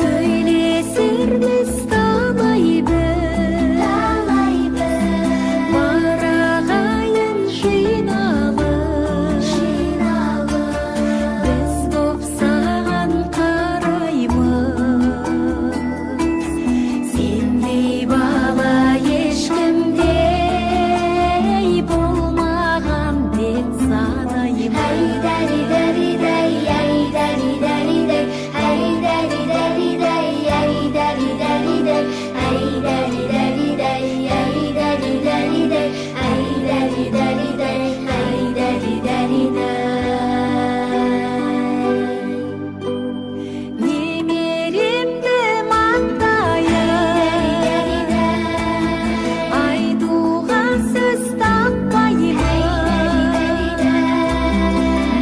Söylesirmiz talayбыз, барағайын жиналып, біз боп саған қараймыз. Сендей бала ешкімдей болмаған деп санаймыз. Немеремді мақтайын, айтуға сөз таппаймын.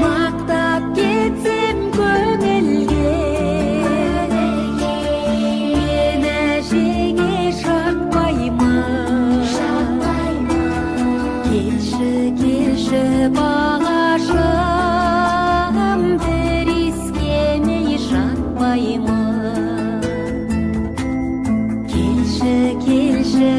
Мақтап кетсем көңілге, мен әжеңе жақпаймын. Келші, келші бағашым, бір иіскемей жатпаймын. Келші, келші